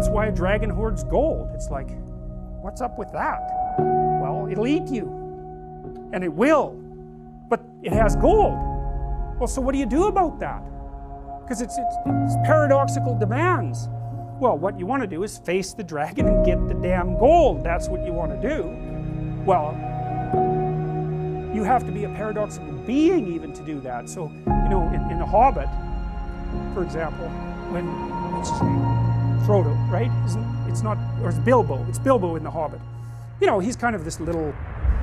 That's why a dragon hoards gold. It's like, what's up with that? Well, it'll eat you. And it will. But it has gold. Well, so what do you do about that? Because it's paradoxical demands. Well, what you want to do is face the dragon and get the damn gold. That's what you want to do. Well, you have to be a paradoxical being even to do that. So, you know, in The Hobbit, for example, when, what's his name? Frodo, right? It's not, or it's Bilbo. It's Bilbo in The Hobbit. You know, he's kind of this little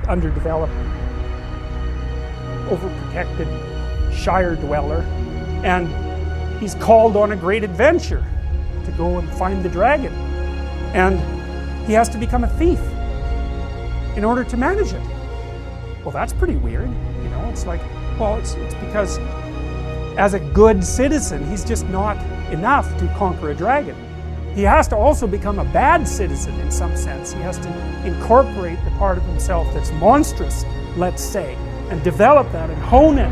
underdeveloped, overprotected Shire dweller, and he's called on a great adventure to go and find the dragon. And he has to become a thief in order to manage it. Well, that's pretty weird, you know. It's like, well, it's because as a good citizen, he's just not enough to conquer a dragon. He has to also become a bad citizen in some sense. He has to incorporate the part of himself that's monstrous, let's say, and develop that and hone it.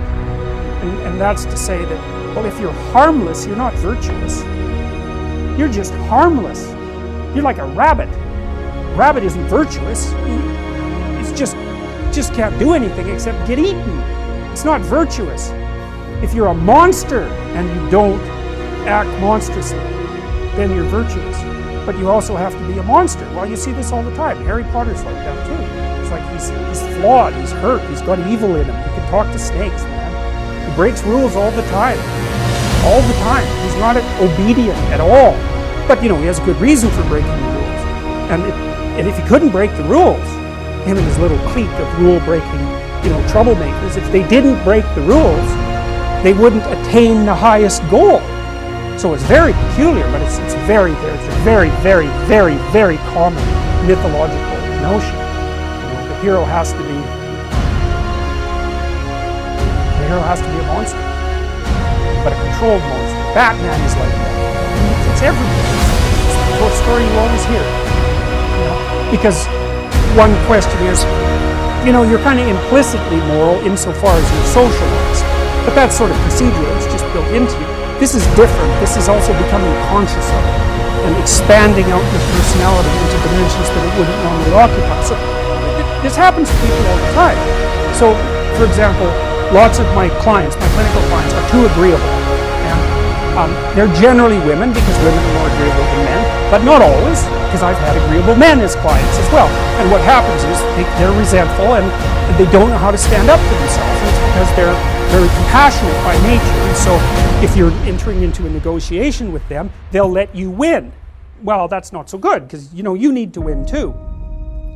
And that's to say that, well, if you're harmless, you're not virtuous. You're just harmless. You're like a rabbit. A rabbit isn't virtuous. It's just can't do anything except get eaten. It's not virtuous. If you're a monster and you don't act monstrously, then you're virtuous. But you also have to be a monster. Well, you see this all the time. Harry Potter's like that too. It's like he's flawed, he's hurt, he's got evil in him. He can talk to snakes, man. He breaks rules all the time. All the time. He's not obedient at all. But, you know, he has a good reason for breaking the rules. And if he couldn't break the rules, him and his little clique of rule-breaking, you know, troublemakers, if they didn't break the rules, they wouldn't attain the highest goal. So it's very peculiar, but it's a very, very common mythological notion. You know, the hero has to be a monster, but a controlled monster. Batman is like that. It's everything. It's the story you always hear. You know, because one question is, you know, you're kind of implicitly moral insofar as you're socialized, but that's sort of procedural. It's just built into you. This is different. This is also becoming conscious of it and expanding out your personality into dimensions that it wouldn't normally occupy. So this happens to people all the time. So, for example, lots of my clients, my clinical clients, are too agreeable. And they're generally women because women are more agreeable than men, but not always, because I've had agreeable men as clients as well. And what happens is they're resentful and they don't know how to stand up for themselves. And it's because they're very compassionate by nature. And so if you're entering into a negotiation with them, they'll let you win. Well, that's not so good because, you know, you need to win too.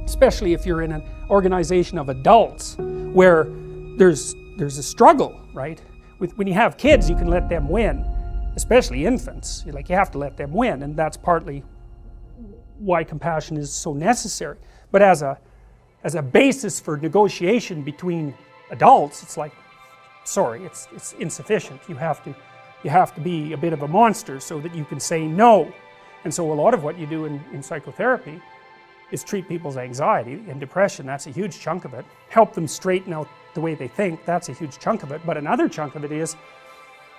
Especially if you're in an organization of adults where there's a struggle, right? When you have kids, you can let them win, especially infants. You have to let them win, and that's partly why compassion is so necessary. But as a basis for negotiation between adults, it's like, sorry, it's insufficient. You have to be a bit of a monster so that you can say no. And so a lot of what you do in psychotherapy is treat people's anxiety and depression. That's a huge chunk of it. Help them straighten out the way they think. That's a huge chunk of it. But another chunk of it is,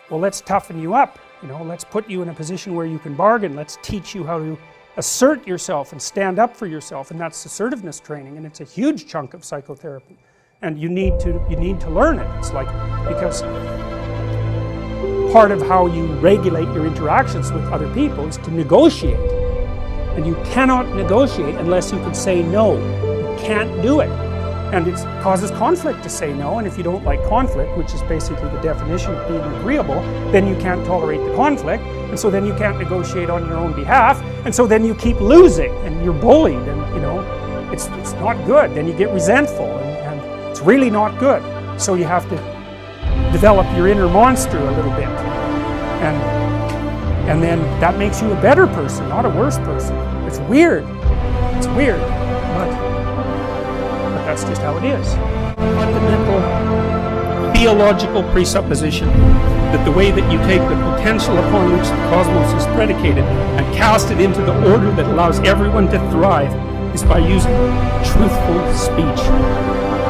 well, let's toughen you up. You know, let's put you in a position where you can bargain. Let's teach you how to assert yourself and stand up for yourself. And that's assertiveness training. And it's a huge chunk of psychotherapy. And you need to learn it. It's like, because part of how you regulate your interactions with other people is to negotiate. And you cannot negotiate unless you can say no. You can't do it. And it causes conflict to say no, and if you don't like conflict, which is basically the definition of being agreeable, then you can't tolerate the conflict, and so then you can't negotiate on your own behalf, and so then you keep losing, and you're bullied, and, you know, it's not good. Then you get resentful, and it's really not good. So you have to develop your inner monster a little bit, and then that makes you a better person, not a worse person. It's weird, but that's just how it is. Fundamental theological presupposition that the way that you take the potential upon which the cosmos is predicated and cast it into the order that allows everyone to thrive is by using truthful speech.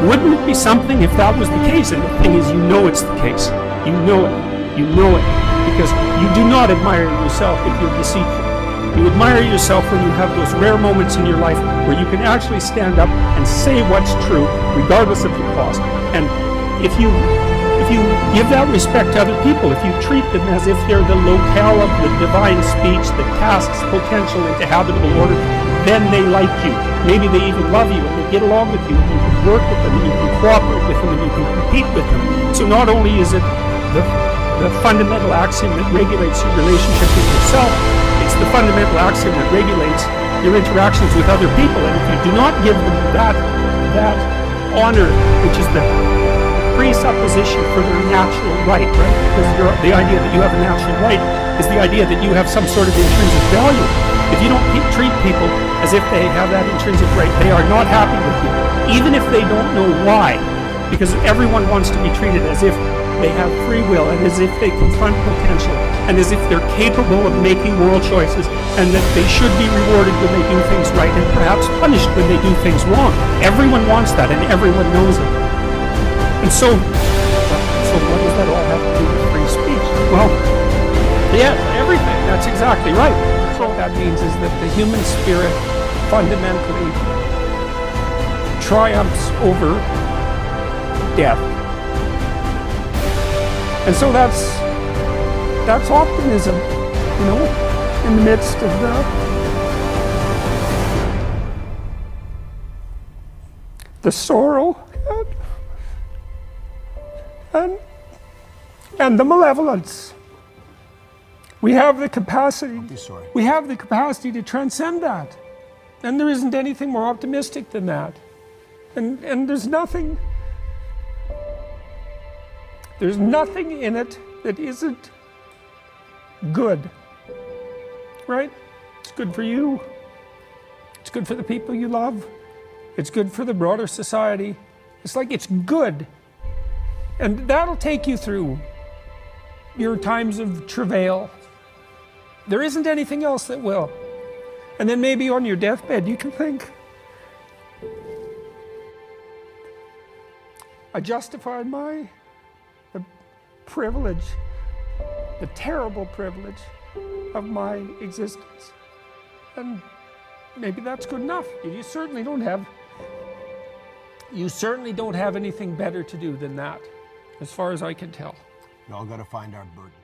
Wouldn't it be something if that was the case? And the thing is, you know it's the case. You know it, because you do not admire yourself if you're deceitful. You admire yourself when you have those rare moments in your life where you can actually stand up and say what's true, regardless of the cost. And if you give that respect to other people, if you treat them as if they're the locale of the divine speech that casts potential into habitable order, then they like you. Maybe they even love you and they get along with you, and you can work with them and you can cooperate with them and you can compete with them. So not only is it the fundamental axiom that regulates your relationship with yourself, it's the fundamental axiom that regulates your interactions with other people. And if you do not give them that honor, which is the presupposition for their natural right? Because the idea that you have a natural right is the idea that you have some sort of intrinsic value. If you don't treat people as if they have that intrinsic right, they are not happy with you, even if they don't know why. Because everyone wants to be treated as if they have free will, and as if they confront potential, and as if they're capable of making moral choices, and that they should be rewarded when they do things right, and perhaps punished when they do things wrong. Everyone wants that, and everyone knows it. And so what does that all have to do with free speech? Well, yeah, everything. That's exactly right. So what that means is that the human spirit fundamentally triumphs over death. And so that's optimism, in the midst of the sorrow and the malevolence. We have the capacity. We have the capacity to transcend that, and there isn't anything more optimistic than that. And there's nothing in it that isn't good, right? It's good for you. It's good for the people you love. It's good for the broader society. It's like it's good. And that'll take you through your times of travail. There isn't anything else that will. And then maybe on your deathbed you can think, I justified the privilege, the terrible privilege of my existence. And maybe that's good enough. You certainly don't have anything better to do than that, as far as I can tell. We all got to find our burden.